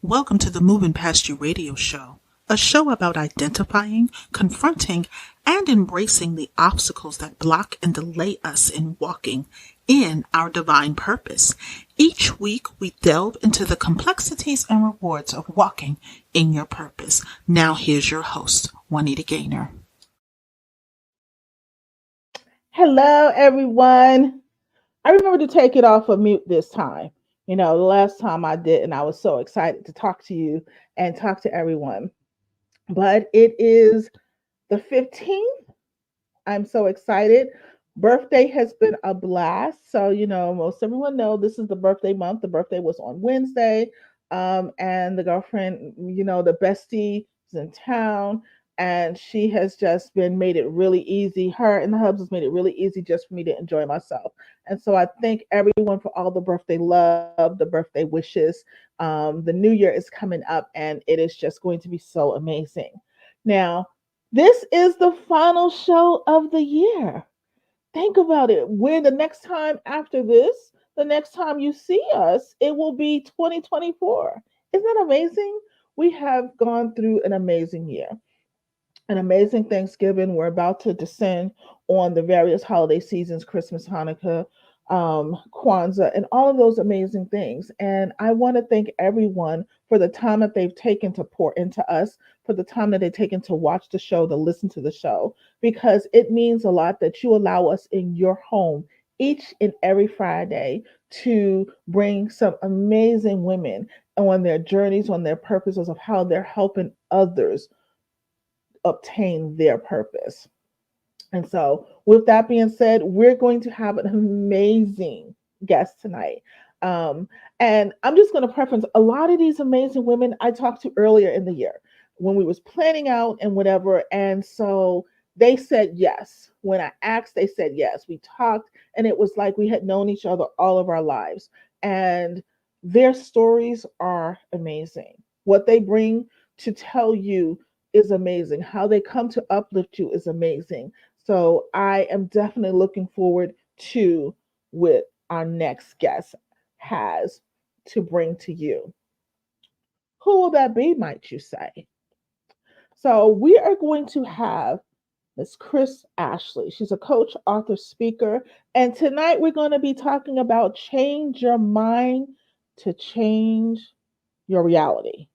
Welcome to the Moving Past You radio show, a show about identifying, confronting, and embracing the obstacles that block and delay us in walking in our divine purpose. Each week, we delve into the complexities and rewards of walking in your purpose. Now, here's your host, Juanita Gaynor. Hello, everyone. I remember to take it off of mute this time. The last time I did, and I was so excited to talk to you and talk to everyone. But it is the 15th. I'm so excited. Birthday has been a blast. So, most everyone know this is the birthday month. The birthday was on Wednesday. And the girlfriend, the bestie is in town. And she has just been made it really easy. Her and the hubs has made it really easy just for me to enjoy myself. And so I thank everyone for all the birthday love, the birthday wishes. The new year is coming up and it is just going to be so amazing. Now, this is the final show of the year. Think about it. When the next time after this, the next time you see us, it will be 2024. Isn't that amazing? We have gone through an amazing year, an amazing Thanksgiving. We're about to descend on the various holiday seasons, Christmas, Hanukkah, Kwanzaa, and all of those amazing things. And I want to thank everyone for the time that they've taken to pour into us, for the time that they've taken to watch the show, to listen to the show, because it means a lot that you allow us in your home each and every Friday to bring some amazing women on their journeys, on their purposes of how they're helping others obtain their purpose. And so, with that being said, we're going to have an amazing guest tonight. Um, and I'm just going to preference a lot of these amazing women I talked to earlier in the year when we was planning out and whatever. And so they said yes. When I asked, they said yes. We talked, and it was like we had known each other all of our lives. And their stories are amazing. What they bring to tell you is amazing. How they come to uplift you is amazing. So I am definitely looking forward to what our next guest has to bring to you. Who will that be, might you say? So we are going to have Miss Chris Ashley. She's a coach, author, speaker, and tonight we're going to be talking about change your mind to change your reality.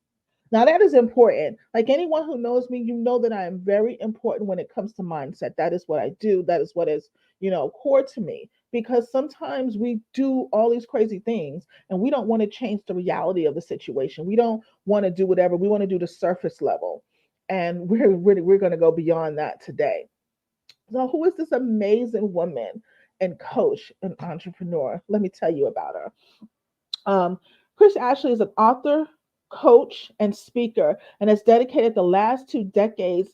Now that is important. Like anyone who knows me, you know that I am very important when it comes to mindset. That is what I do. That is what is, core to me. Because sometimes we do all these crazy things and we don't want to change the reality of the situation. We don't want to do whatever. We want to do the surface level. And we're going to go beyond that today. So who is this amazing woman and coach and entrepreneur? Let me tell you about her. Chris Ashley is an author, coach, and speaker, and has dedicated the last 2 decades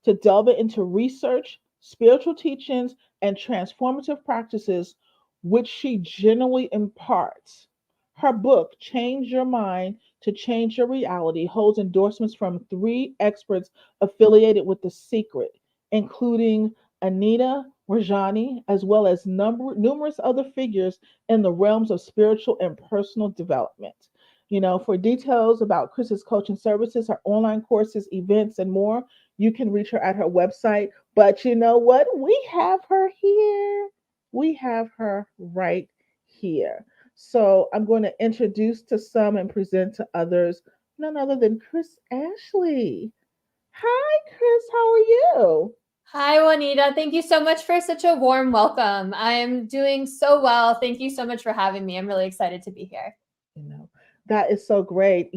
to delving into research, spiritual teachings, and transformative practices, which she genuinely imparts. Her book, Change Your Mind to Change Your Reality, holds endorsements from 3 experts affiliated with The Secret, including Anita Rajani, as well as numerous other figures in the realms of spiritual and personal development. For details about Chris's coaching services, her online courses, events, and more, you can reach her at her website. But you know what? We have her here. We have her right here. So I'm going to introduce to some and present to others none other than Chris Ashley. Hi, Chris. How are you? Hi, Juanita. Thank you so much for such a warm welcome. I'm doing so well. Thank you so much for having me. I'm really excited to be here. you know that is so great.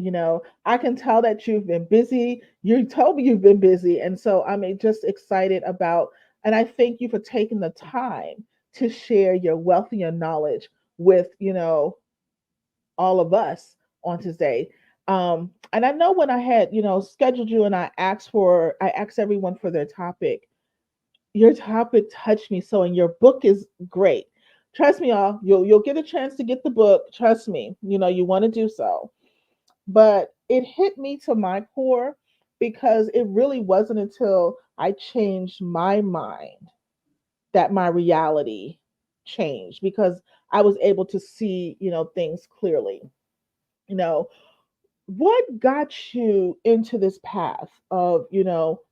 I can tell that you've been busy. You told me you've been busy, and so I'm just excited about, and I thank you for taking the time to share your wealth and your knowledge with all of us on today. And I know when I had scheduled you and I asked everyone for their topic. Your topic touched me so, and your book is great. Trust me, y'all. You'll get a chance to get the book. Trust me. You want to do so. But it hit me to my core because it really wasn't until I changed my mind that my reality changed, because I was able to see things clearly. You know, what got you into this path of,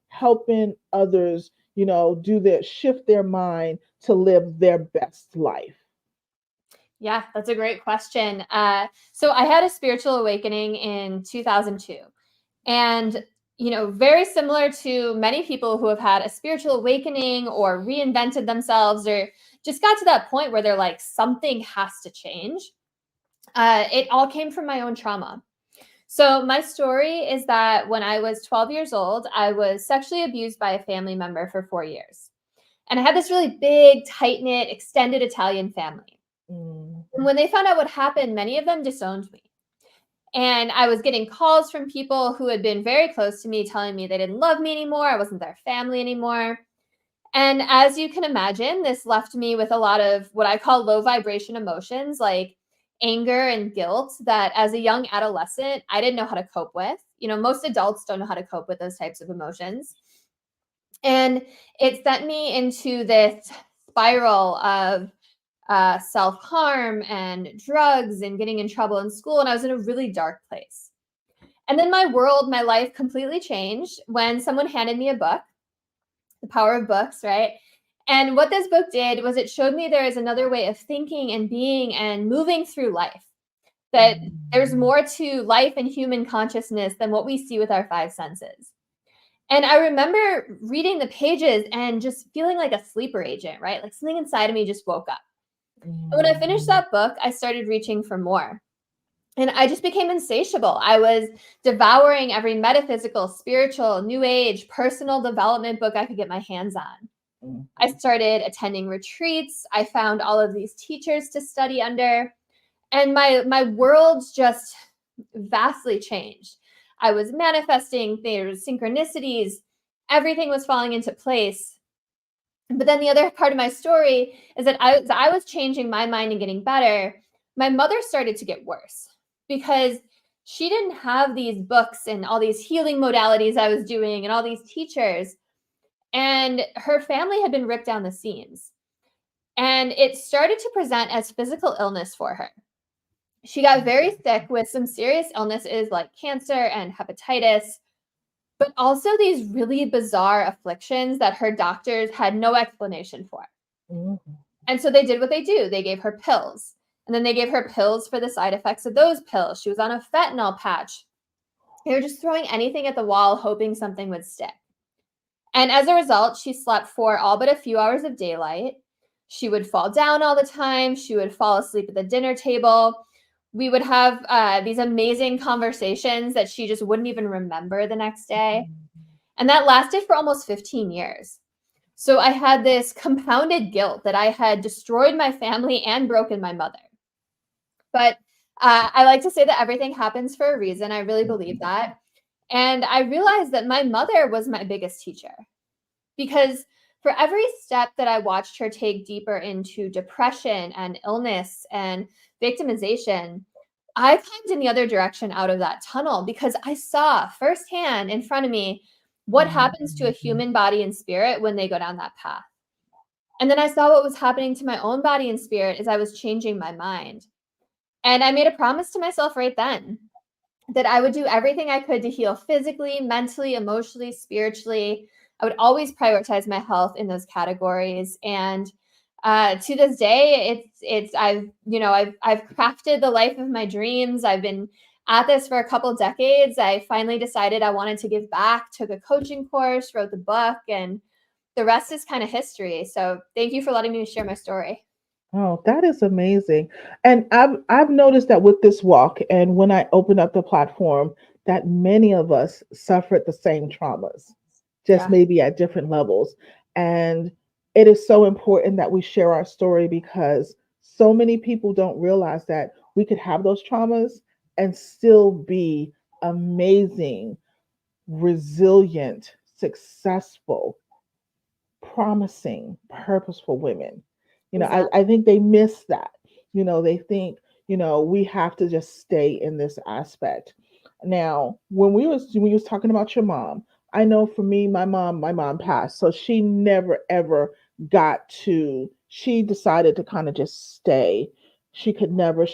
helping others, do their shift their mind to live their best life? Yeah, that's a great question. So I had a spiritual awakening in 2002. And, very similar to many people who have had a spiritual awakening or reinvented themselves or just got to that point where they're like, something has to change. It all came from my own trauma. So, my story is that when I was 12 years old, I was sexually abused by a family member for 4 years. And I had this really big, tight knit, extended Italian family. Mm, And when they found out what happened, many of them disowned me. And I was getting calls from people who had been very close to me telling me they didn't love me anymore. I wasn't their family anymore. And as you can imagine, this left me with a lot of what I call low vibration emotions like anger and guilt that as a young adolescent, I didn't know how to cope with. Most adults don't know how to cope with those types of emotions. And it sent me into this spiral of self harm and drugs and getting in trouble in school. And I was in a really dark place. And then my life completely changed when someone handed me a book, The Power of Books, right? And what this book did was it showed me there is another way of thinking and being and moving through life, that there's more to life and human consciousness than what we see with our five senses. And I remember reading the pages and just feeling like a sleeper agent, right? Like something inside of me just woke up. And when I finished that book, I started reaching for more. And I just became insatiable. I was devouring every metaphysical, spiritual, new age, personal development book I could get my hands on. mm, I started attending retreats. I found all of these teachers to study under. And my world just vastly changed. I was manifesting, there was synchronicities, everything was falling into place. But then the other part of my story is that I was changing my mind and getting better. My mother started to get worse because she didn't have these books and all these healing modalities I was doing and all these teachers. And her family had been ripped down the seams. And it started to present as physical illness for her. She got very sick with some serious illnesses like cancer and hepatitis, but also these really bizarre afflictions that her doctors had no explanation for. mm, And so they did what they do. They gave her pills. And then they gave her pills for the side effects of those pills. She was on a fentanyl patch. They were just throwing anything at the wall, hoping something would stick. And as a result, she slept for all but a few hours of daylight. She would fall down all the time. She would fall asleep at the dinner table. We would have these amazing conversations that she just wouldn't even remember the next day. And that lasted for almost 15 years. So I had this compounded guilt that I had destroyed my family and broken my mother. But I like to say that everything happens for a reason. I really believe that. And I realized that my mother was my biggest teacher because for every step that I watched her take deeper into depression and illness and victimization, I climbed in the other direction out of that tunnel because I saw firsthand in front of me what happens to a human body and spirit when they go down that path. And then I saw what was happening to my own body and spirit as I was changing my mind. And I made a promise to myself right then that I would do everything I could to heal physically, mentally, emotionally, spiritually. I would always prioritize my health in those categories. And to this day, I've crafted the life of my dreams. I've been at this for a couple decades. I finally decided I wanted to give back, took a coaching course, wrote the book, and the rest is kind of history. So thank you for letting me share my story. Oh, that is amazing. And I've noticed that with this walk and when I opened up the platform, that many of us suffered the same traumas, just Yeah. maybe at different levels. And it is so important that we share our story because so many people don't realize that we could have those traumas and still be amazing, resilient, successful, promising, purposeful women. Exactly. I think they miss that. They think, we have to just stay in this aspect. Now, when you was talking about your mom, I know for me, my mom passed. So she never ever got to, she decided to kind of just stay She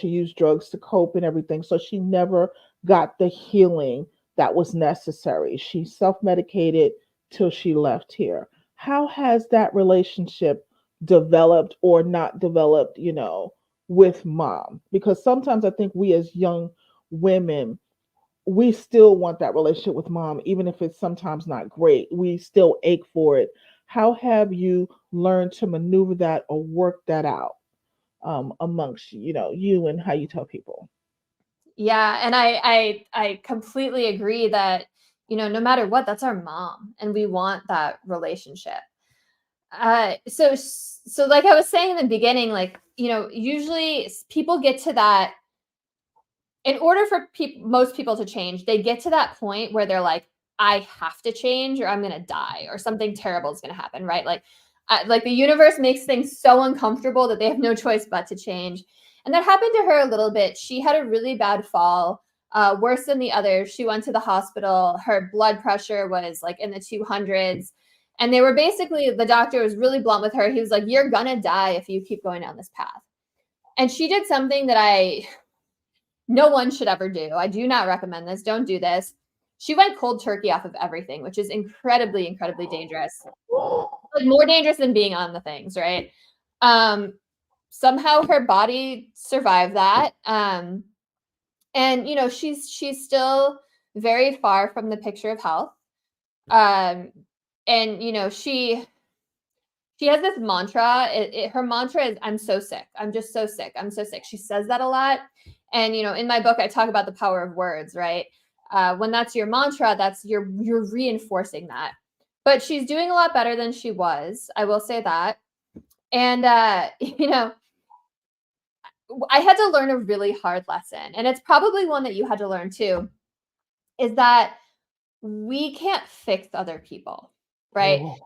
used drugs to cope and everything. So she never got the healing that was necessary. She self medicated till she left here. How has that relationship developed or not developed, with mom? Because sometimes I think we as young women, we still want that relationship with mom, even if it's sometimes not great. We still ache for it. How have you learned to maneuver that or work that out amongst you and how you tell people? Yeah, and I completely agree that, no matter what, that's our mom, and we want that relationship. So like I was saying in the beginning, like, usually people get to that. In order for most people to change, they get to that point where they're like, I have to change or I'm going to die or something terrible is going to happen, right? Like the universe makes things so uncomfortable that they have no choice but to change. And that happened to her a little bit. She had a really bad fall, worse than the others. She went to the hospital. Her blood pressure was like in the 200s. And they were basically, the doctor was really blunt with her. He was like, you're going to die if you keep going down this path. And she did something that no one should ever do. I do not recommend this. Don't do this. She went cold turkey off of everything, which is incredibly, incredibly dangerous. Like more dangerous than being on the things, right? Somehow her body survived that. And she's still very far from the picture of health. And she has this mantra. Her mantra is, I'm so sick. I'm just so sick. I'm so sick. She says that a lot. And, in my book, I talk about the power of words, right? When that's your mantra, you're reinforcing that. But she's doing a lot better than she was. I will say that. And, I had to learn a really hard lesson. And it's probably one that you had to learn too, is that we can't fix other people, right? Oh,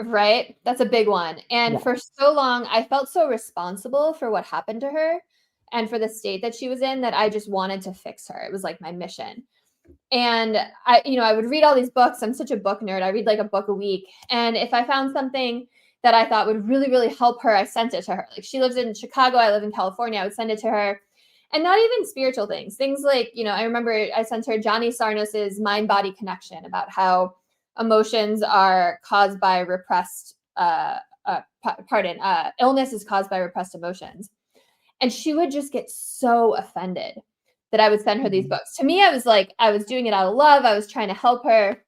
Right? That's a big one. And yeah. for so long, I felt so responsible for what happened to her and for the state that she was in that I just wanted to fix her. It was like my mission. And I would read all these books. I'm such a book nerd. I read like a book a week. And if I found something that I thought would really, really help her, I sent it to her. Like she lives in Chicago, I live in California. I would send it to her. And not even spiritual things. Things like, I remember I sent her Johnny Sarnos's Mind Body Connection about how emotions are caused by repressed illness is caused by repressed emotions. And she would just get so offended that I would send her these Mhm. books. To me, I was like, I was doing it out of love. I was trying to help her.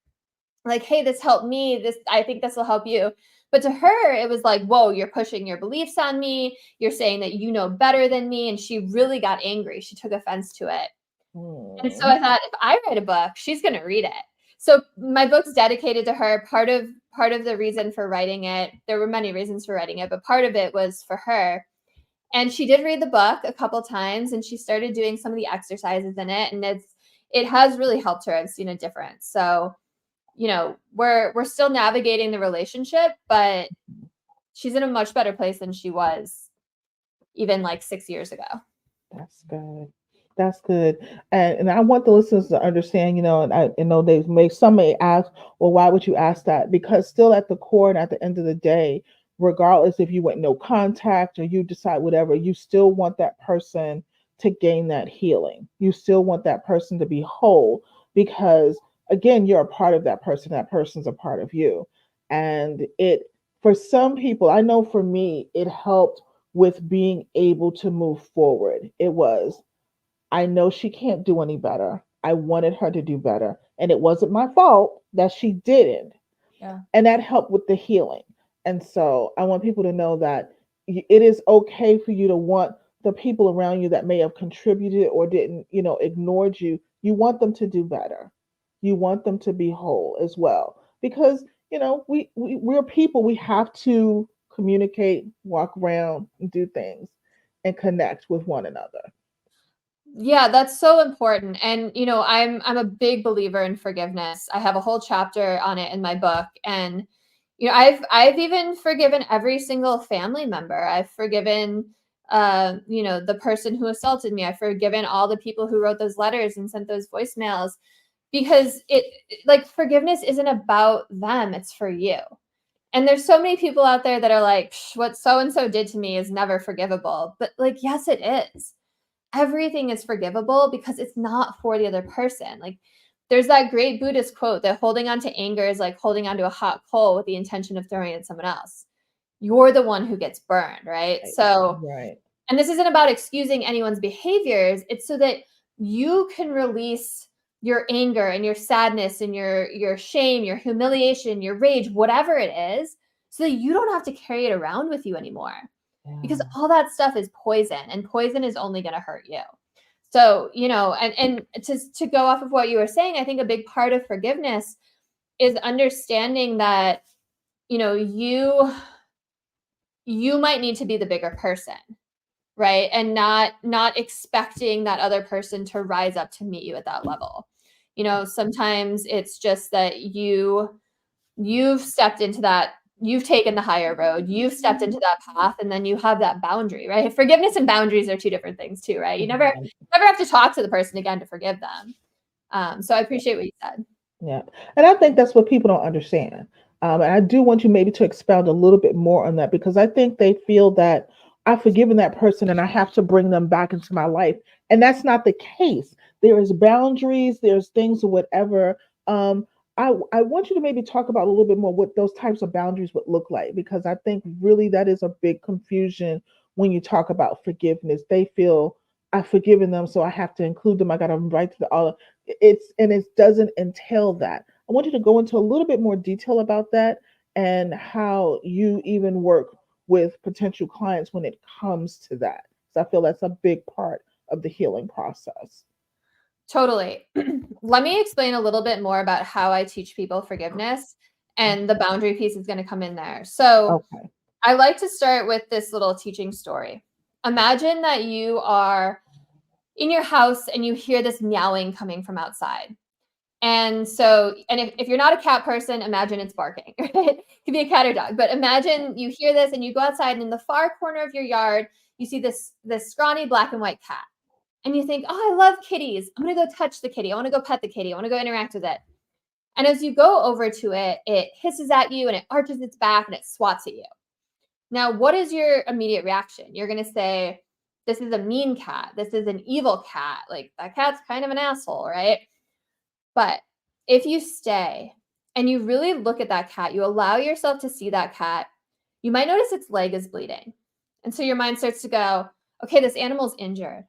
Like, hey, this helped me. I think this will help you. But to her, it was like, whoa, you're pushing your beliefs on me. You're saying that you know better than me. And she really got angry. She took offense to it. And so Mm. I thought, if I write a book, she's going to read it. So my book's dedicated to her. Part of the reason for writing it, there were many reasons for writing it, but part of it was for her. And she did read the book a couple times, and she started doing some of the exercises in it, and it has really helped her. I've seen a difference. So, we're still navigating the relationship, but she's in a much better place than she was even like 6 years ago. That's good. That's good. And I want the listeners to understand, and I know some may ask, well, why would you ask that? Because still at the core and at the end of the day, regardless if you went no contact or you decide whatever, you still want that person to gain that healing. You still want that person to be whole because again, you're a part of that person. That person's a part of you. And for some people, I know for me, it helped with being able to move forward. It was, I know she can't do any better. I wanted her to do better. And it wasn't my fault that she didn't. Yeah. And that helped with the healing. And so I want people to know that it is okay for you to want the people around you that may have contributed or didn't, ignored you. You want them to do better. You want them to be whole as well. Because, we're people. We have to communicate, walk around, and do things and connect with one another. Yeah, that's so important. And I'm a big believer in forgiveness. I have a whole chapter on it in my book. And I've even forgiven every single family member. I've forgiven the person who assaulted me. I've forgiven all the people who wrote those letters and sent those voicemails because like forgiveness isn't about them, it's for you. And there's so many people out there that are like, what so-and-so did to me is never forgivable. But like, yes, it is. Everything is forgivable because it's not for the other person. Like, there's that great Buddhist quote that holding on to anger is like holding onto a hot coal with the intention of throwing it at someone else. You're the one who gets burned, right? So, Right. and this isn't about excusing anyone's behaviors. It's so that you can release your anger and your sadness and your shame, your humiliation, your rage, whatever it is, so that you don't have to carry it around with you anymore. Because Yeah. all that stuff is poison, and poison is only going to hurt you. So, and to go off of what you were saying, I think a big part of forgiveness is understanding that, you might need to be the bigger person, right? And not expecting that other person to rise up to meet you at that level. Sometimes it's just that you've stepped into that, you've taken the higher road, you've stepped into that path, and then you have that boundary, right? Forgiveness and boundaries are two different things too, right? You never have to talk to the person again to forgive them. So I appreciate what you said. Yeah. And I think that's what people don't understand. And I do want you maybe to expound a little bit more on that, because I think they feel that I've forgiven that person and I have to bring them back into my life. And that's not the case. There is boundaries, there's things or whatever. I want you to maybe talk about a little bit more what those types of boundaries would look like, because I think really that is a big confusion when you talk about forgiveness. They feel I've forgiven them, so I have to include them. I got to invite to the all. It doesn't entail that. I want you to go into a little bit more detail about that and how you even work with potential clients when it comes to that. So I feel that's a big part of the healing process. Totally. Let me explain a little bit more about how I teach people forgiveness, and the boundary piece is going to come in there. So Okay. I like to start with this little teaching story. Imagine that you are in your house and you hear this meowing coming from outside. And so, and if you're not a cat person, imagine it's barking. Right? It could be a cat or dog, but imagine you hear this and you go outside, and in the far corner of your yard, you see this scrawny black and white cat. And you think, oh, I love kitties. I'm going to go touch the kitty. I want to go pet the kitty. I want to go interact with it. And as you go over to it, it hisses at you and it arches its back and it swats at you. Now, what is your immediate reaction? You're going to say, this is a mean cat. This is an evil cat. Like, that cat's kind of an asshole, right? But if you stay and you really look at that cat, you allow yourself to see that cat, you might notice its leg is bleeding. And so your mind starts to go, okay, this animal's injured.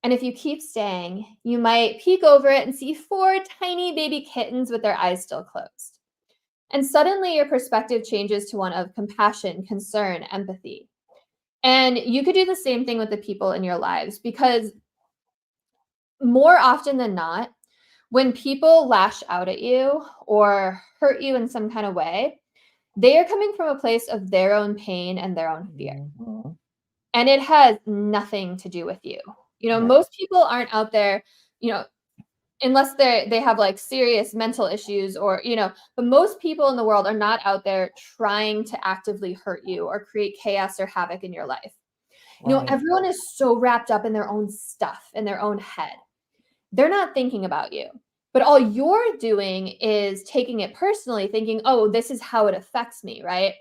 And if you keep staying, you might peek over it and see 4 tiny baby kittens with their eyes still closed. And suddenly your perspective changes to one of compassion, concern, empathy. And you could do the same thing with the people in your lives, because more often than not, when people lash out at you or hurt you in some kind of way, they are coming from a place of their own pain and their own fear. Mhm. And it has nothing to do with you. Yeah. Most people aren't out there, unless they have like serious mental issues or, but most people in the world are not out there trying to actively hurt you or create chaos or havoc in your life. Right. Everyone is so wrapped up in their own stuff, in their own head. They're not thinking about you. But all you're doing is taking it personally, thinking, oh, this is how it affects me, right?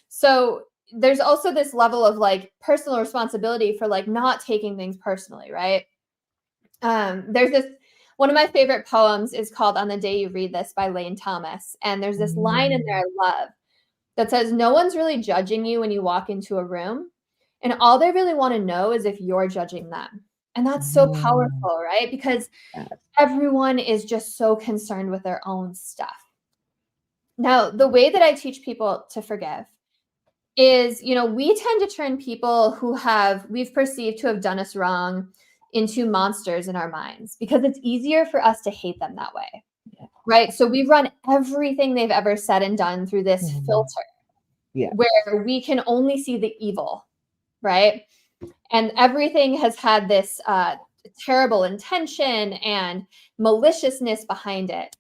So there's also this level of like personal responsibility for like not taking things personally, right? There's this, one of my favorite poems is called On the Day You Read This by Lane Thomas. And there's this line in there I love that says, no one's really judging you when you walk into a room. And all they really want to know is if you're judging them. And that's so Mhm. powerful, right? Because Yes. everyone is just so concerned with their own stuff. Now, the way that I teach people to forgive is, we tend to turn people who we've perceived to have done us wrong into monsters in our minds, because it's easier for us to hate them that way, Yeah. right? So we run everything they've ever said and done through this Mhm. filter Yeah. where we can only see the evil, right? And everything has had this terrible intention and maliciousness behind it.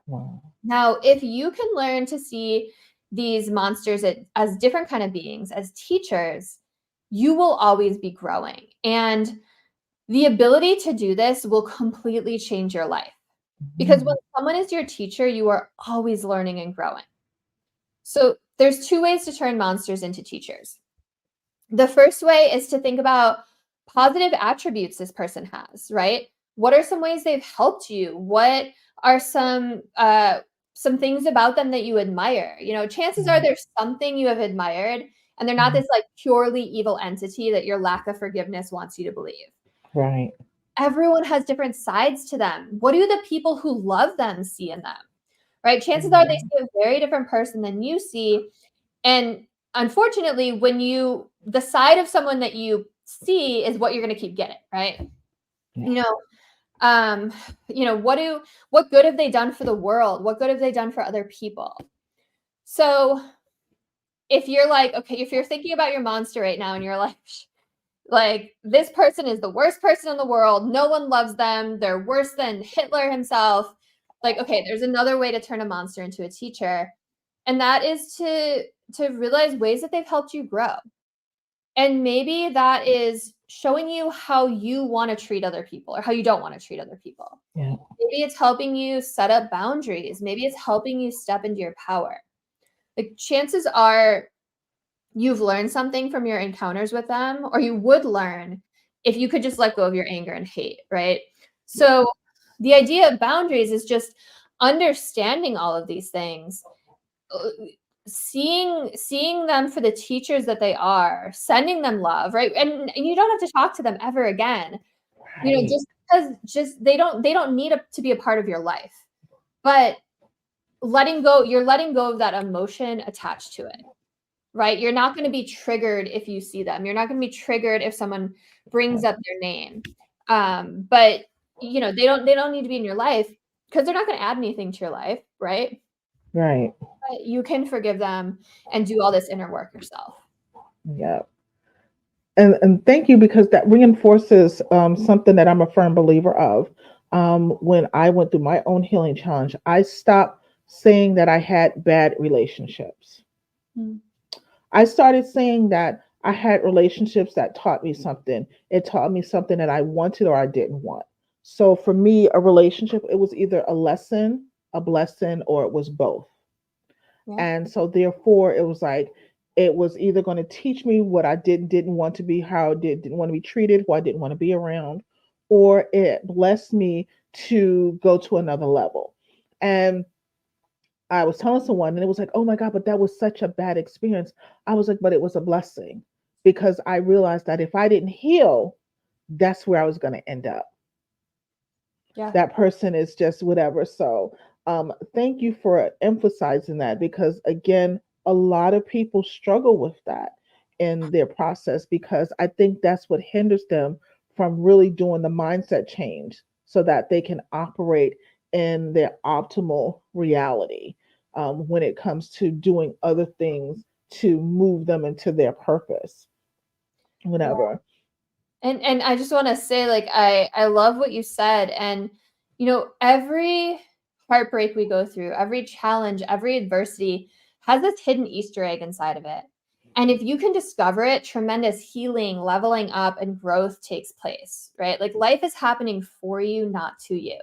Wow. Now, if you can learn to see these monsters as different kind of beings, as teachers, you will always be growing. And the ability to do this will completely change your life. Because Mhm. when someone is your teacher, you are always learning and growing. So there's two ways to turn monsters into teachers. The first way is to think about positive attributes this person has, right? What are some ways they've helped you? What are some things about them that you admire? Chances are there's something you have admired, and they're not this like purely evil entity that your lack of forgiveness wants you to believe. Right. Everyone has different sides to them. What do the people who love them see in them? Right? Chances are they see a very different person than you see. And unfortunately, the side of someone that you see is what you're going to keep getting, right? Yeah. What good have they done for the world? What good have they done for other people? So if you're like, okay, if you're thinking about your monster right now and you're like this person is the worst person in the world, no one loves them, they're worse than Hitler himself. Like, okay, there's another way to turn a monster into a teacher. And that is to realize ways that they've helped you grow. And maybe that is showing you how you want to treat other people or how you don't want to treat other people. Yeah. Maybe it's helping you set up boundaries. Maybe it's helping you step into your power. Like, chances are you've learned something from your encounters with them, or you would learn if you could just let go of your anger and hate, right? So the idea of boundaries is just understanding all of these things, seeing them for the teachers that they are, sending them love, right? And you don't have to talk to them ever again. Right. Just because they don't need to be a part of your life. But you're letting go of that emotion attached to it. Right? You're not going to be triggered if you see them. You're not going to be triggered if someone brings up their name. But they don't need to be in your life because they're not going to add anything to your life, right? Right. But you can forgive them and do all this inner work yourself. Yeah. And thank you, because that reinforces something that I'm a firm believer of. When I went through my own healing challenge, I stopped saying that I had bad relationships. Mm. I started saying that I had relationships that taught me something. It taught me something that I wanted or I didn't want. So for me, a relationship, it was either a lesson, a blessing, or it was both. Yeah. And so therefore it was like it was either going to teach me what I didn't want to be, how I didn't want to be treated, who I didn't want to be around, or it blessed me to go to another level. And I was telling someone, and it was like, oh my God, but that was such a bad experience. I was like, but it was a blessing, because I realized that if I didn't heal, that's where I was going to end up. Yeah. That person is just whatever. So thank you for emphasizing that, because again, a lot of people struggle with that in their process, because I think that's what hinders them from really doing the mindset change so that they can operate in their optimal reality when it comes to doing other things to move them into their purpose, whatever. And I just want to say, like, I love what you said. And every heartbreak we go through, every challenge, every adversity has this hidden Easter egg inside of it. And if you can discover it, tremendous healing, leveling up, and growth takes place, right? Like, life is happening for you, not to you.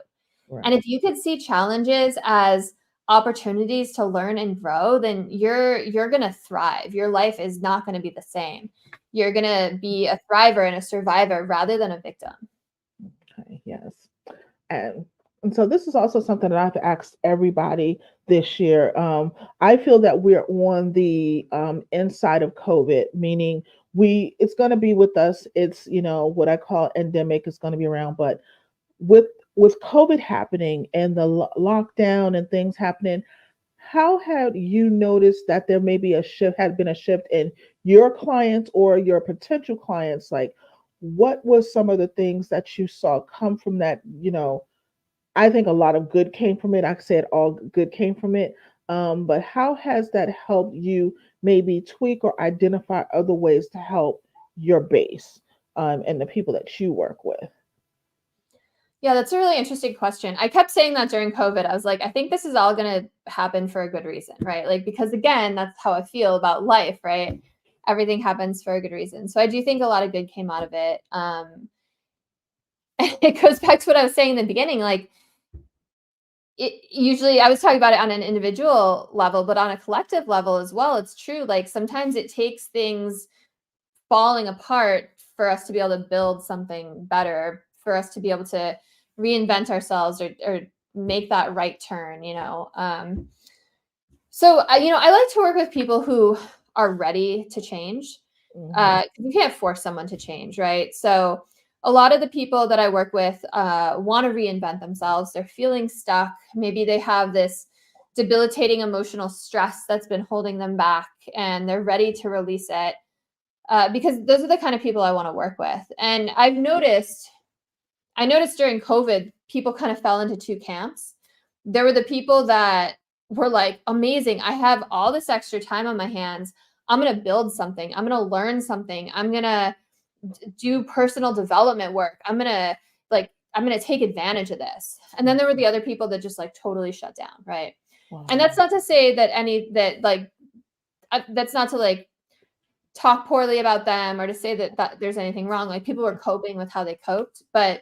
Right. And if you could see challenges as opportunities to learn and grow, then you're going to thrive. Your life is not going to be the same. You're going to be a thriver and a survivor rather than a victim. Okay, yes. And and so this is also something that I've asked everybody this year. I feel that we're on the inside of COVID, meaning it's going to be with us. It's what I call endemic. It's going to be around, but with with COVID happening and the lockdown and things happening, how have you noticed that there may be had been a shift in your clients or your potential clients? Like, what was some of the things that you saw come from that? I think a lot of good came from it. I said all good came from it. But how has that helped you maybe tweak or identify other ways to help your base and the people that you work with? Yeah, that's a really interesting question. I kept saying that during COVID. I was like, I think this is all going to happen for a good reason, right? Like, because again, that's how I feel about life, right? Everything happens for a good reason. So I do think a lot of good came out of it. It goes back to what I was saying in the beginning. Like, usually, I was talking about it on an individual level, but on a collective level as well, it's true. Like sometimes it takes things falling apart for us to be able to build something better, for us to be able to reinvent ourselves or make that right turn, So, I like to work with people who are ready to change. You can't force someone to change, right? So, a lot of the people that I work with want to reinvent themselves. They're feeling stuck. Maybe they have this debilitating emotional stress that's been holding them back, and they're ready to release it. Because those are the kind of people I want to work with. And I noticed during COVID, people kind of fell into two camps. There were the people that were like, amazing, I have all this extra time on my hands. I'm going to build something. I'm going to learn something. I'm going to do personal development work. I'm going to take advantage of this. And then there were the other people that just like totally shut down. Right. Wow. And that's not to say that that's not to like talk poorly about them or to say that there's anything wrong. Like people were coping with how they coped, but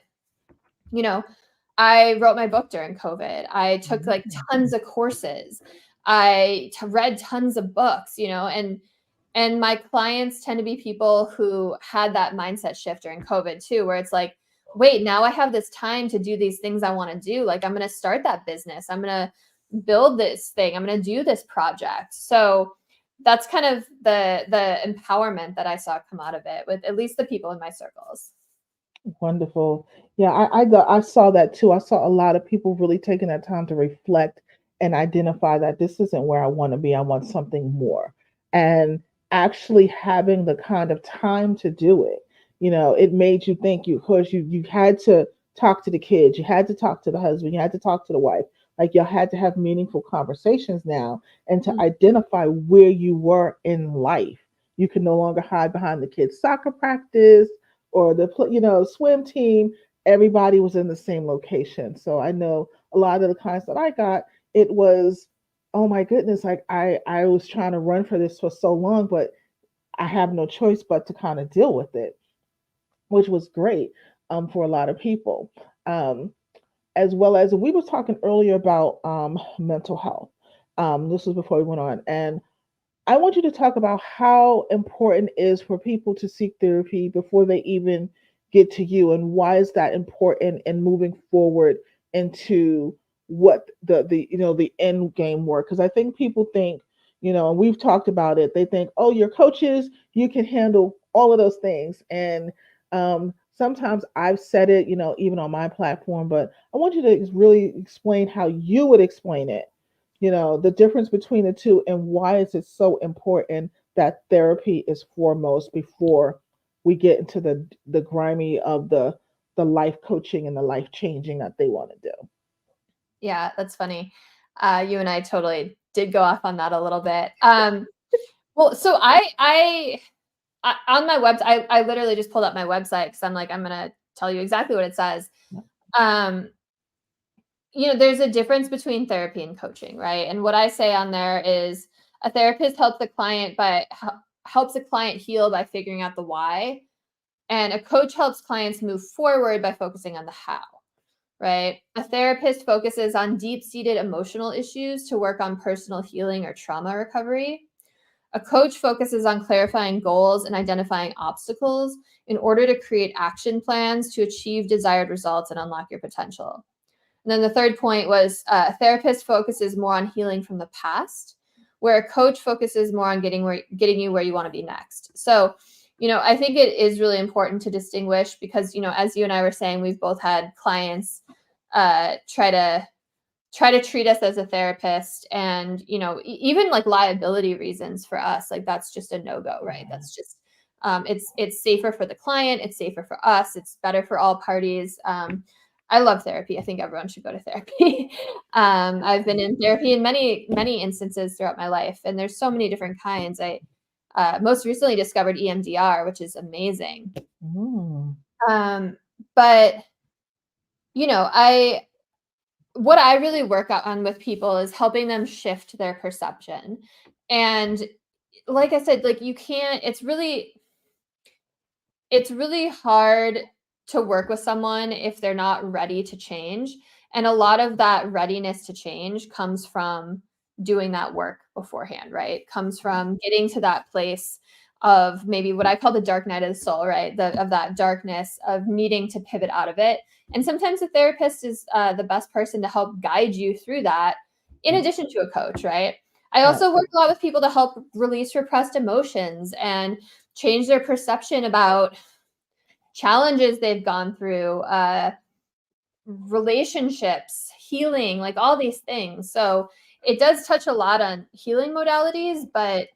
I wrote my book during COVID. I took like tons of courses. I read tons of books, and my clients tend to be people who had that mindset shift during COVID too, where it's like, wait, now I have this time to do these things I want to do. Like I'm going to start that business. I'm going to build this thing. I'm going to do this project. So that's kind of the empowerment that I saw come out of it with at least the people in my circles. Wonderful. Yeah, I saw that too. I saw a lot of people really taking that time to reflect and identify that this isn't where I want to be. I want something more. And actually having the kind of time to do it. It made you think you had to talk to the kids, you had to talk to the husband, you had to talk to the wife. Like you had to have meaningful conversations now and to identify where you were in life. You can no longer hide behind the kids' soccer practice or the swim team. Everybody was in the same location. So I know a lot of the clients that I got, it was, oh my goodness, like I was trying to run for this for so long, but I have no choice but to kind of deal with it, which was great for a lot of people. As well as we were talking earlier about mental health. This was before we went on, and I want you to talk about how important it is for people to seek therapy before they even get to you, and why is that important in moving forward into what the end game work? Because I think people think, and we've talked about it. They think, oh, you're coaches, you can handle all of those things, and sometimes I've said it, even on my platform, but I want you to really explain how you would explain it, the difference between the two, and why is it so important that therapy is foremost before we get into the grimy of the life coaching and the life changing that they want to do. Yeah, that's funny. You and I totally did go off on that a little bit. Well, so I on my website, I literally just pulled up my website because I'm like, I'm gonna tell you exactly what it says. There's a difference between therapy and coaching, right? And what I say on there is a therapist helps the client heal by figuring out the why, and a coach helps clients move forward by focusing on the how, right? A therapist focuses on deep-seated emotional issues to work on personal healing or trauma recovery. A coach focuses on clarifying goals and identifying obstacles in order to create action plans to achieve desired results and unlock your potential. And then the third point was a therapist focuses more on healing from the past, where a coach focuses more on getting you where you want to be next. So, I think it is really important to distinguish because, as you and I were saying, we've both had clients try to treat us as a therapist, and even like liability reasons for us, like that's just a no-go, right? That's just it's safer for the client, it's safer for us, it's better for all parties. I love therapy. I think everyone should go to therapy. I've been in therapy in many instances throughout my life, and there's so many different kinds. I most recently discovered EMDR, which is amazing. But what I really work on with people is helping them shift their perception. And like I said, like you can't, it's really hard to work with someone if they're not ready to change. And a lot of that readiness to change comes from doing that work beforehand, right? Comes from getting to that place of maybe what I call the dark night of the soul, right? Of that darkness of needing to pivot out of it. And sometimes a therapist is the best person to help guide you through that, in addition to a coach, right? I also work a lot with people to help release repressed emotions and change their perception about challenges they've gone through, relationships, healing, like all these things. So it does touch a lot on healing modalities, but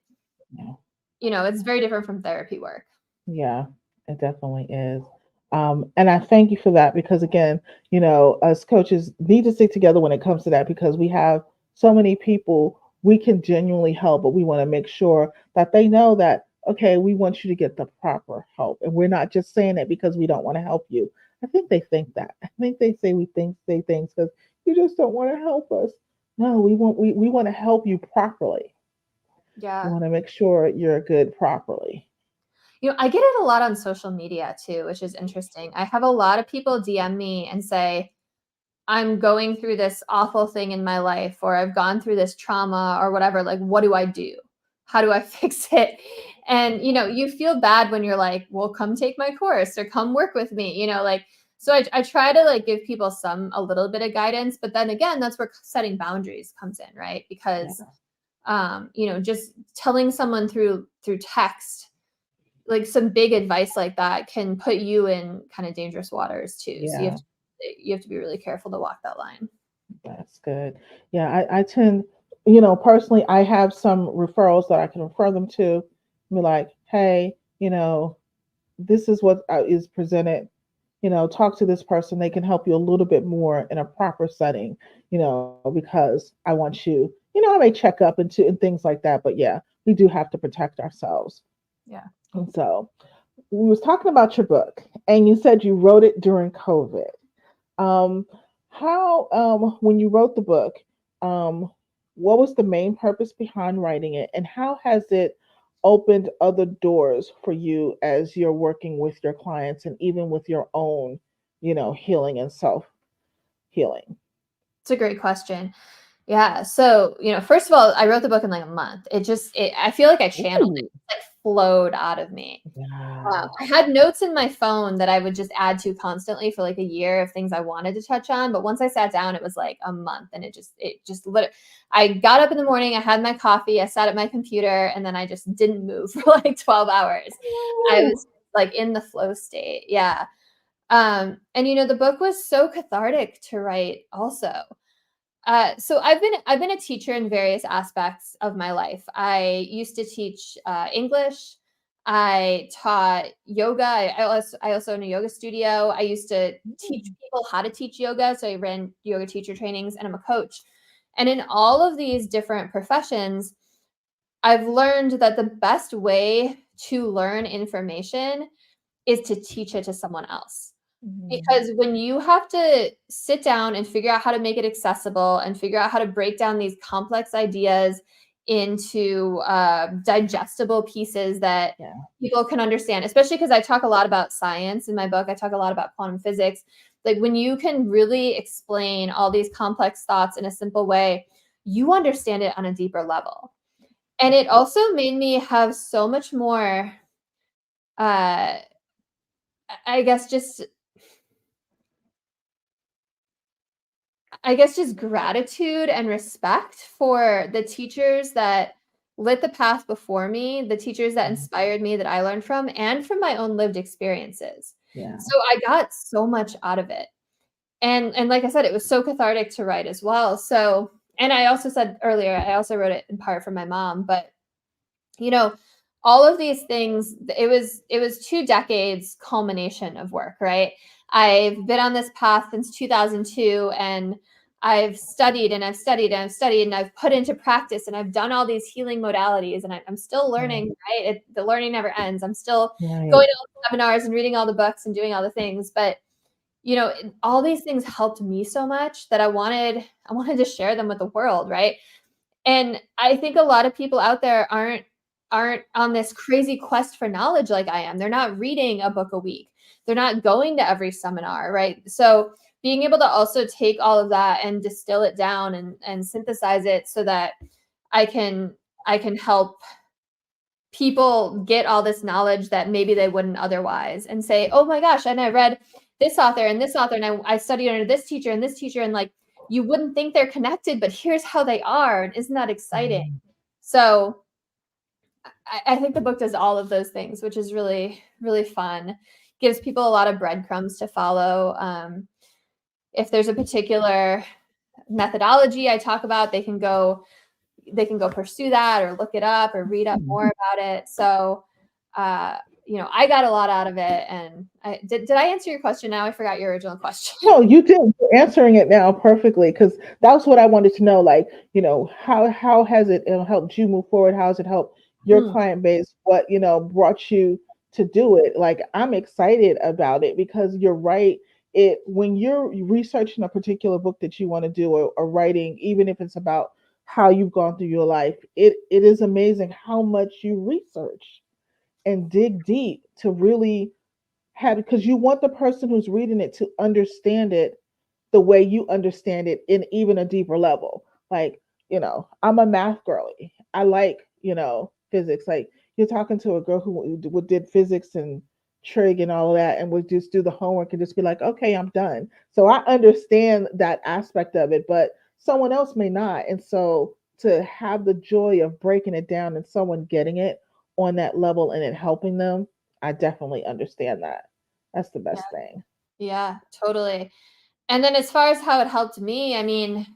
it's very different from therapy work. Yeah, it definitely is. And I thank you for that because, again, us coaches need to stick together when it comes to that because we have so many people we can genuinely help, but we want to make sure that they know that, okay, we want you to get the proper help. And we're not just saying it because we don't want to help you. I think they think that. I think they say things because you just don't want to help us. No, we want to help you properly. We Yeah. want to make sure you're good properly. I get it a lot on social media too, which is interesting. I have a lot of people DM me and say, I'm going through this awful thing in my life, or I've gone through this trauma or whatever. Like, what do I do? How do I fix it? And, you feel bad when you're like, well, come take my course or come work with me, so I try to like give people a little bit of guidance, but then again, that's where setting boundaries comes in, right? Because, just telling someone through text, like some big advice like that can put you in kind of dangerous waters too. So Yeah. you have to be really careful to walk that line. That's good. Yeah, I tend, personally, I have some referrals that I can refer them to. Be like, hey, this is what is presented. Talk to this person. They can help you a little bit more in a proper setting. Because I want you. I may check up and things like that. But yeah, we do have to protect ourselves. Yeah. And so we was talking about your book, and you said you wrote it during COVID. Um, how when you wrote the book, um, what was the main purpose behind writing it, and how has it opened other doors for you as you're working with your clients and even with your own, healing and self healing? It's a great question. Yeah. So, first of all, I wrote the book in like a month. I feel like I channeled it, Ooh, like flowed out of me. wow. I had notes in my phone that I would just add to constantly for like a year of things I wanted to touch on. But once I sat down, it was like a month, and I got up in the morning, I had my coffee, I sat at my computer, and then I just didn't move for like 12 hours. I Ooh. was like in the flow state. Yeah. And the book was so cathartic to write also. So I've been a teacher in various aspects of my life. I used to teach English. I taught yoga. I also own a yoga studio. I used to teach people how to teach yoga. So I ran yoga teacher trainings, and I'm a coach. And in all of these different professions, I've learned that the best way to learn information is to teach it to someone else. Mhm. Because when you have to sit down and figure out how to make it accessible and figure out how to break down these complex ideas into digestible pieces that Yeah. people can understand, especially because I talk a lot about science in my book, I talk a lot about quantum physics. Like when you can really explain all these complex thoughts in a simple way, you understand it on a deeper level. And it also made me have so much more, uh, I guess, just gratitude and respect for the teachers that lit the path before me, the teachers that Mhm. inspired me that I learned from, and from my own lived experiences. Yeah. So I got so much out of it. And like I said, it was so cathartic to write as well. So, and I also said earlier, I also wrote it in part for my mom, but you know, all of these things, it was 2 decades culmination of work, right? I've been on this path since 2002, and I've studied and I've studied and I've studied and I've put into practice and I've done all these healing modalities, and I'm still Right. learning, right? The learning never ends. I'm still Right. going to all the seminars and reading all the books and doing all the things, but all these things helped me so much that I wanted to share them with the world, right? And I think a lot of people out there aren't on this crazy quest for knowledge like I am. They're not reading a book a week. They're not going to every seminar, right? So being able to also take all of that and distill it down and synthesize it so that I can help people get all this knowledge that maybe they wouldn't otherwise, and say, oh my gosh, and I read this author and this author, and I studied under this teacher and this teacher, and like, you wouldn't think they're connected, but here's how they are. And isn't that exciting? So I think the book does all of those things, which is really, really fun. Gives people a lot of breadcrumbs to follow. If there's a particular methodology I talk about, they can go pursue that or look it up or read up more about it. So, I got a lot out of it. And did I answer your question now? I forgot your original question. No, you did. You're answering it now perfectly, because that's what I wanted to know. Like, how has it helped you move forward? How has it helped your client base? What, brought you to do it? Like, I'm excited about it because you're right. When you're researching a particular book that you want to do, or writing, even if it's about how you've gone through your life, it is amazing how much you research and dig deep to really have, because you want the person who's reading it to understand it the way you understand it in even a deeper level. Like, I'm a math girly. I like, physics. Like, you're talking to a girl who did physics and trig and all of that, and would just do the homework and just be like, okay, I'm done. So I understand that aspect of it, but someone else may not. And so to have the joy of breaking it down and someone getting it on that level and it helping them, I definitely understand that. That's the best thing. Yeah, totally. And then as far as how it helped me, I mean,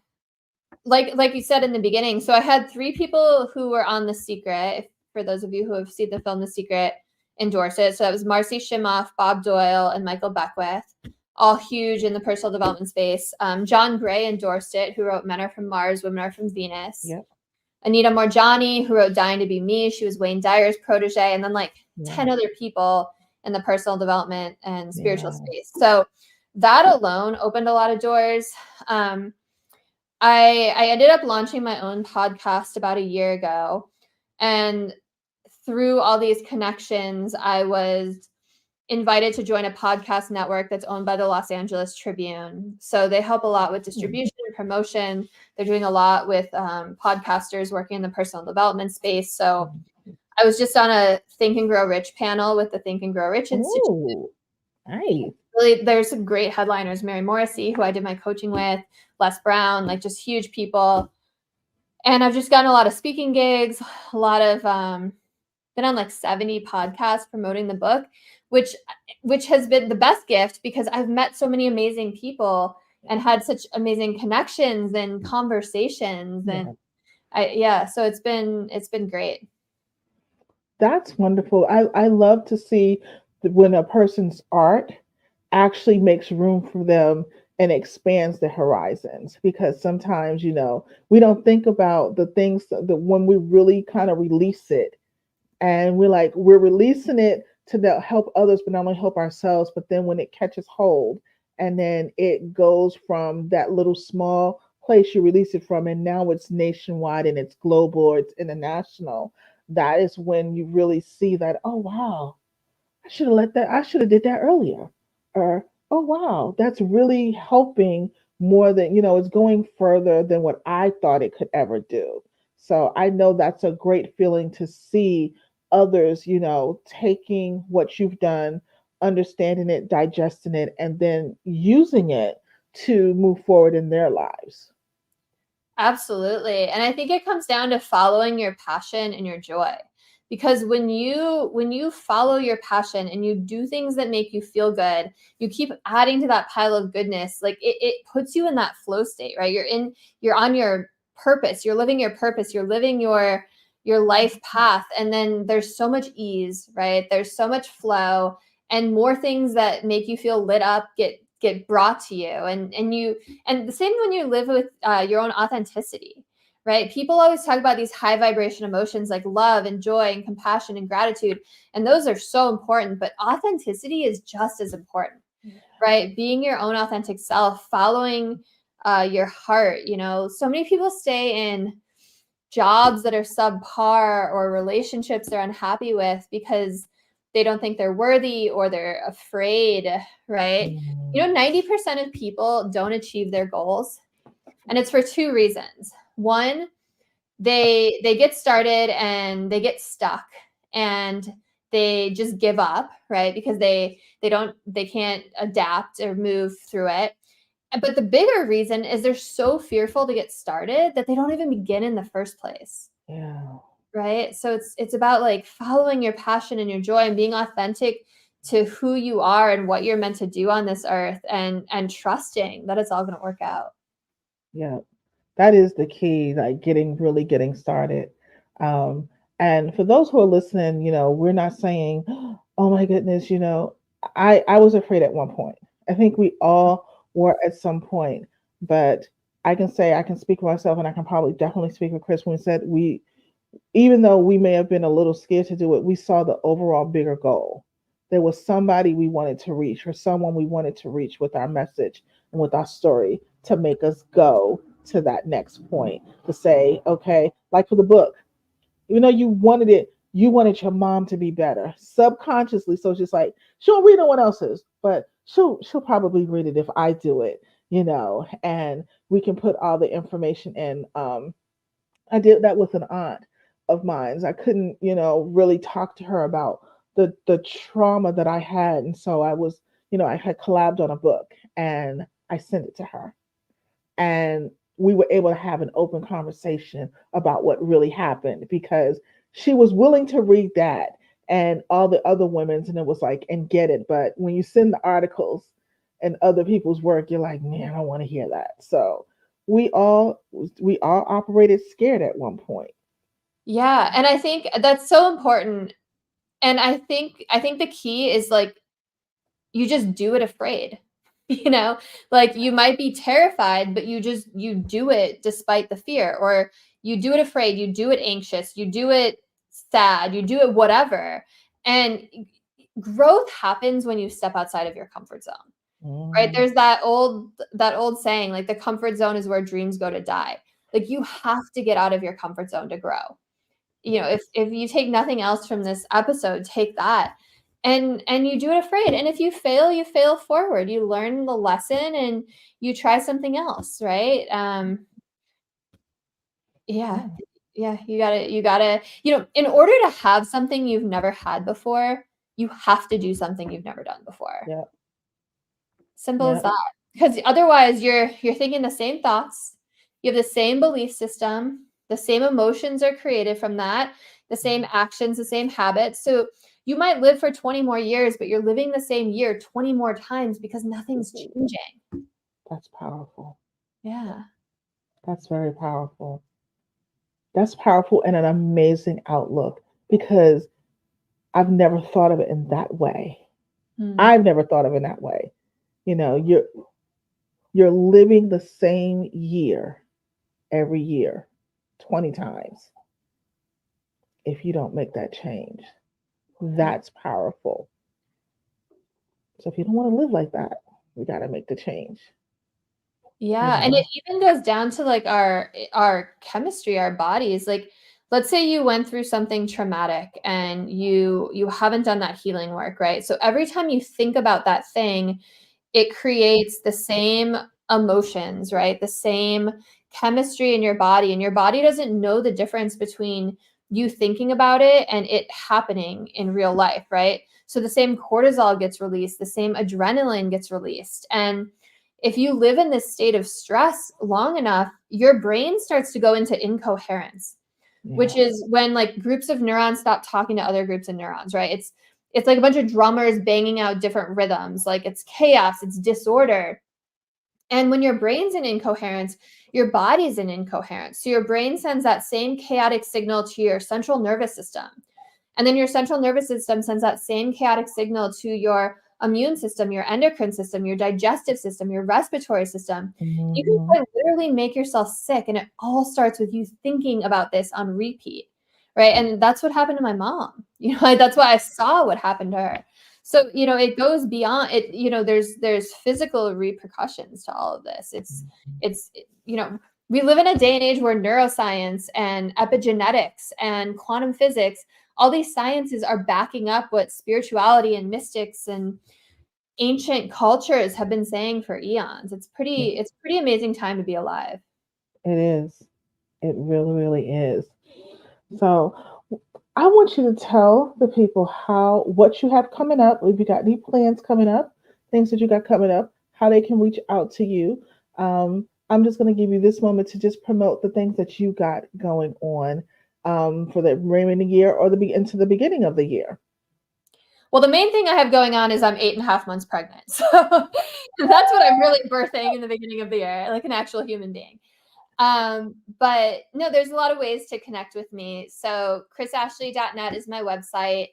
like you said in the beginning, so I had 3 people who were on The Secret. For those of you who have seen the film The Secret, endorse it. So that was Marcy Shimoff, Bob Doyle, and Michael Beckwith, all huge in the personal development space. John Gray endorsed it, who wrote Men Are From Mars, Women Are From Venus. Yep. Anita Morjani, who wrote Dying to Be Me. She was Wayne Dyer's protege. And then 10 other people in the personal development and spiritual space. So that alone opened a lot of doors. I ended up launching my own podcast about a year ago. And through all these connections, I was invited to join a podcast network that's owned by the Los Angeles Tribune. So they help a lot with distribution and promotion. They're doing a lot with podcasters working in the personal development space. So I was just on a Think and Grow Rich panel with the Think and Grow Rich Institute. Oh, nice. Really, there's some great headliners. Mary Morrissey, who I did my coaching with, Les Brown, just huge people. And I've just gotten a lot of speaking gigs, a lot of been on 70 podcasts promoting the book, which has been the best gift because I've met so many amazing people and had such amazing connections and conversations. And so it's been great. That's wonderful. I love to see when a person's art actually makes room for them and expands the horizons, because sometimes, we don't think about the things that when we really kind of release it, and we're releasing it to help others, but not only help ourselves, but then when it catches hold and then it goes from that little small place you release it from, and now it's nationwide and it's global, or it's international, that is when you really see that, oh wow, I should have did that earlier. Or, oh wow, that's really helping more than, it's going further than what I thought it could ever do. So I know that's a great feeling to see others, taking what you've done, understanding it, digesting it, and then using it to move forward in their lives. Absolutely. And I think it comes down to following your passion and your joy. Because when you follow your passion and you do things that make you feel good, you keep adding to that pile of goodness. It puts you in that flow state, right? You're on your purpose. You're living your purpose. You're living your life path. And then there's so much ease, right? There's so much flow, and more things that make you feel lit up get brought to you. And the same when you live with your own authenticity. Right? People always talk about these high vibration emotions like love and joy and compassion and gratitude. And those are so important, but authenticity is just as important, right? Being your own authentic self, following your heart. So many people stay in jobs that are subpar or relationships they're unhappy with because they don't think they're worthy, or they're afraid, right? You know, 90% of people don't achieve their goals, and it's for two reasons. One, they get started and they get stuck, and they just give up, right? Because they can't adapt or move through it. But the bigger reason is they're so fearful to get started that they don't even begin in the first place. Yeah. Right? So it's about like following your passion and your joy and being authentic to who you are and what you're meant to do on this earth, and trusting that it's all going to work out. Yeah. That is the key, like really getting started. Um, and for those who are listening, we're not saying, oh my goodness, I was afraid at one point. I think we all were at some point, but I can say I can speak for myself, and I can probably definitely speak for Chris when we said even though we may have been a little scared to do it, we saw the overall bigger goal. There was somebody we wanted to reach, or someone we wanted to reach with our message and with our story, to make us go to that next point, to say, okay, like for the book, even though you wanted your mom to be better subconsciously. So it's just like, she won't read no one else's, but she'll probably read it if I do it, and we can put all the information in. I did that with an aunt of mine. I couldn't, really talk to her about the trauma that I had, and so I had collabed on a book, and I sent it to her, and we were able to have an open conversation about what really happened, because she was willing to read that and all the other women's, and it was like, and get it. But when you send the articles and other people's work, you're like, man, I don't want to hear that. So we all operated scared at one point. Yeah, and I think that's so important. And I think the key is like, you just do it afraid. You know, like you might be terrified, but you do it despite the fear, or you do it afraid, you do it anxious, you do it sad, you do it whatever. And growth happens when you step outside of your comfort zone. Right? Mm, There's that old saying, like the comfort zone is where dreams go to die. Like you have to get out of your comfort zone to grow. You know, if you take nothing else from this episode, take that. And you do it afraid. And if you fail forward. You learn the lesson and you try something else, right? Yeah. yeah, Yeah, you gotta, in order to have something you've never had before, you have to do something you've never done before. yeah, Simple as yeah. that. Because otherwise you're thinking the same thoughts, you have the same belief system, the same emotions are created from that, the same actions, the same habits. So you might live for 20 more years, but you're living the same year 20 more times because nothing's changing. That's powerful. Yeah. That's very powerful. That's powerful and an amazing outlook, because I've never thought of it in that way. Mm. I've never thought of it in that way. You're living the same year every year 20 times if you don't make that change. That's powerful. So if you don't want to live like that, we got to make the change. You Yeah, and it know. even goes down to like our chemistry, our bodies. Like let's say you went through something traumatic and you haven't done that healing work, right? So every time you think about that thing, it creates the same emotions, right? The same chemistry in your body, and your body doesn't know the difference between you thinking about it and it happening in real life, right? So the same cortisol gets released, the same adrenaline gets released. And if you live in this state of stress long enough, your brain starts to go into incoherence, which Yeah. is when like groups of neurons stop talking to other groups of neurons, right? It's like a bunch of drummers banging out different rhythms. Like it's chaos, it's disorder. And when your brain's in incoherence, your body's in incoherence. So your brain sends that same chaotic signal to your central nervous system. And then your central nervous system sends that same chaotic signal to your immune system, your endocrine system, your digestive system, your respiratory system. You can Hmm. quite literally make yourself sick. And it all starts with you thinking about this on repeat. Right. And that's what happened to my mom. That's why I saw what happened to her. So, it goes beyond it, there's physical repercussions to all of this. It's, we live in a day and age where neuroscience and epigenetics and quantum physics all these sciences are backing up what spirituality and mystics and ancient cultures have been saying for eons. Yeah, It's pretty amazing time to be alive. it is. It really, really is. So I want you to tell the people how what you have coming up, if you got any plans coming up, things that you got coming up, how they can reach out to you. I'm just going to give you this moment to just promote the things that you got going on for the remaining year or into the beginning of the year. Well, the main thing I have going on is I'm 8.5 months pregnant. So that's what I'm really birthing in the beginning of the year, like an actual human being. But no, there's a lot of ways to connect with me. So chrisashley.net is my website.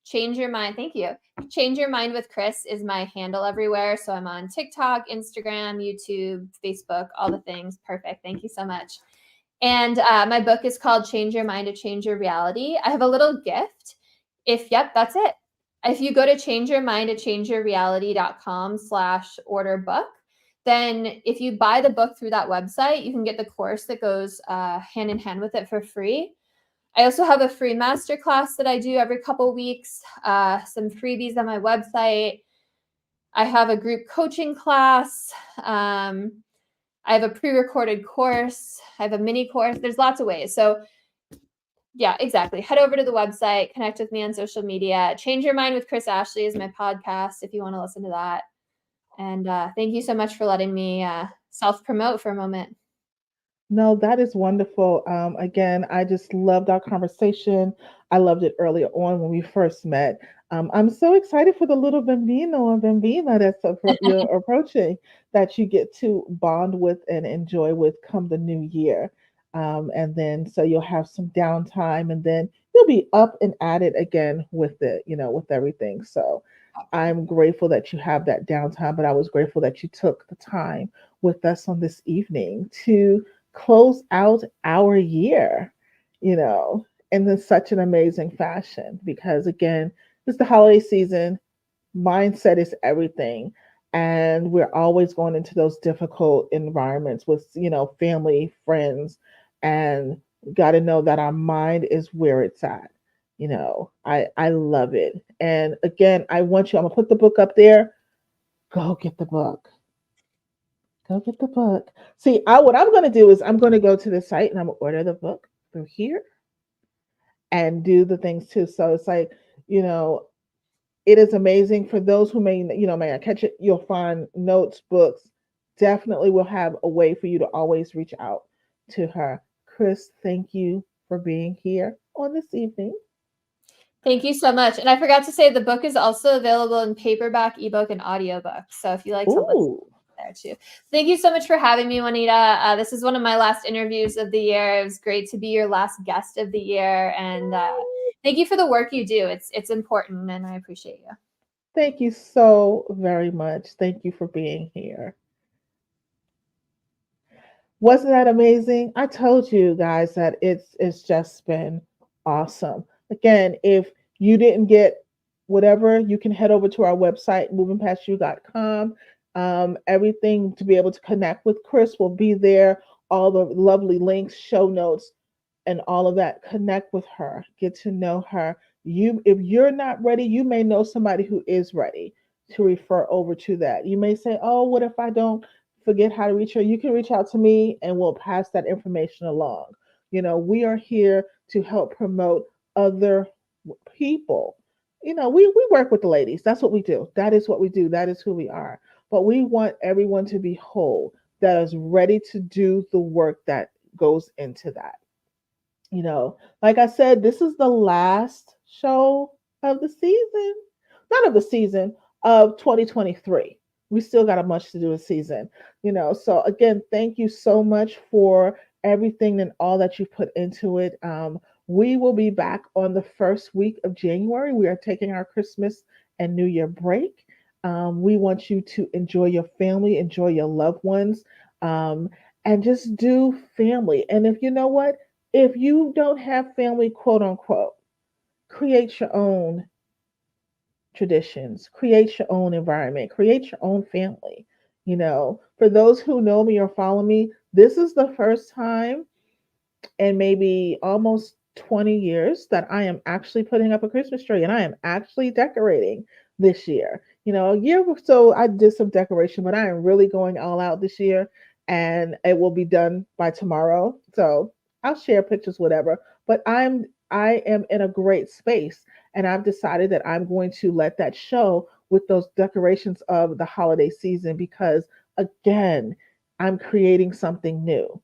Change Your Mind. Thank you. Change Your Mind with Chris is my handle everywhere. So I'm on TikTok, Instagram, YouTube, Facebook, all the things. Perfect. Thank you so much. And my book is called Change Your Mind to Change Your Reality. I have a little gift. Yep, that's it. If you go to changeyourmindtochangeyourreality.com/order book, then if you buy the book through that website, you can get the course that goes hand in hand with it for free. I also have a free masterclass that I do every couple weeks, some freebies on my website. I have a group coaching class. I have a pre-recorded course. I have a mini course. There's lots of ways. So yeah, exactly. Head over to the website, connect with me on social media. Change Your Mind with Chris Ashley is my podcast if you want to listen to that. And thank you so much for letting me self-promote for a moment. No, that is wonderful. Again, I just loved our conversation. I loved it earlier on when we first met. I'm so excited for the little bambino and bambina you're approaching that you get to bond with and enjoy with come the new year. And then so you'll have some downtime and then you'll be up and at it again with it, with everything. So I'm grateful that you have that downtime, but I was grateful that you took the time with us on this evening to close out our year, you know, in such an amazing fashion. Because again, it's the holiday season, mindset is everything. And we're always going into those difficult environments with, family, friends, and got to know that our mind is where it's at. I love it. And again, I'm gonna put the book up there. Go get the book. Go get the book. See, what I'm going to do is I'm going to go to the site and I'm going to order the book through here and do the things too. So it's like, you know, it is amazing for those who may not catch it. You'll find notes, books. Definitely will have a way for you to always reach out to her. Chris, thank you for being here on this evening. Thank you so much. And I forgot to say the book is also available in paperback, ebook, and audiobook. So if you like to listen Ooh, there too. Thank you so much for having me, Juanita. This is one of my last interviews of the year. It was great to be your last guest of the year. And thank you for the work you do. It's important and I appreciate you. thank you so very much. Thank you for being here. Wasn't that amazing? I told you guys that it's just been awesome. Again, if you didn't get whatever, you can head over to our website, movingpastyou.com. Everything to be able to connect with Chris will be there. All the lovely links, show notes, and all of that. Connect with her, get to know her. If you're not ready, you may know somebody who is ready to refer over to that. You may say, oh, what if I don't forget how to reach her? You can reach out to me and we'll pass that information along. We are here to help promote other people. We work with the ladies. That's what we do. That is what we do. That is who we are. But we want everyone to be whole, that is ready to do the work that goes into that. Like I said, this is the last show of the season, not of the season of 2023. We still got a much to do this season, So again, thank you so much for everything and all that you put into it. We will be back on the first week of January. We are taking our Christmas and New Year break. We want you to enjoy your family, enjoy your loved ones, and just do family. And if you know what, if you don't have family, quote unquote, create your own traditions, create your own environment, create your own family. For those who know me or follow me, this is the first time in maybe almost 20 years that I am actually putting up a Christmas tree and I am actually decorating this year. A year or so I did some decoration, but I am really going all out this year and it will be done by tomorrow. So I'll share pictures, whatever. But I am in a great space and I've decided that I'm going to let that show with those decorations of the holiday season because again, I'm creating something new.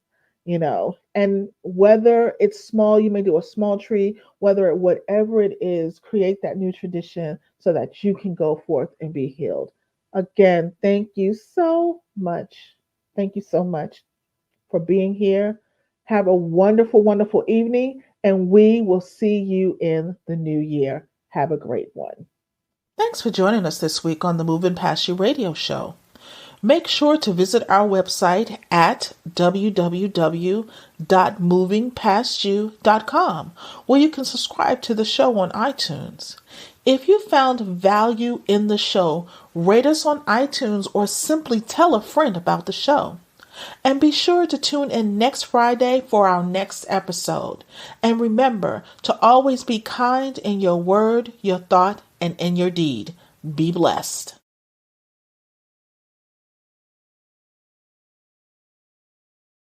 And whether it's small, you may do a small tree, whatever it is, create that new tradition so that you can go forth and be healed. Again, thank you so much. Thank you so much for being here. Have a wonderful, wonderful evening, and we will see you in the new year. Have a great one. Thanks for joining us this week on the Moving Past You radio show. Make sure to visit our website at www.movingpastyou.com, where you can subscribe to the show on iTunes. If you found value in the show, rate us on iTunes or simply tell a friend about the show. And be sure to tune in next Friday for our next episode. And remember to always be kind in your word, your thought, and in your deed. Be blessed.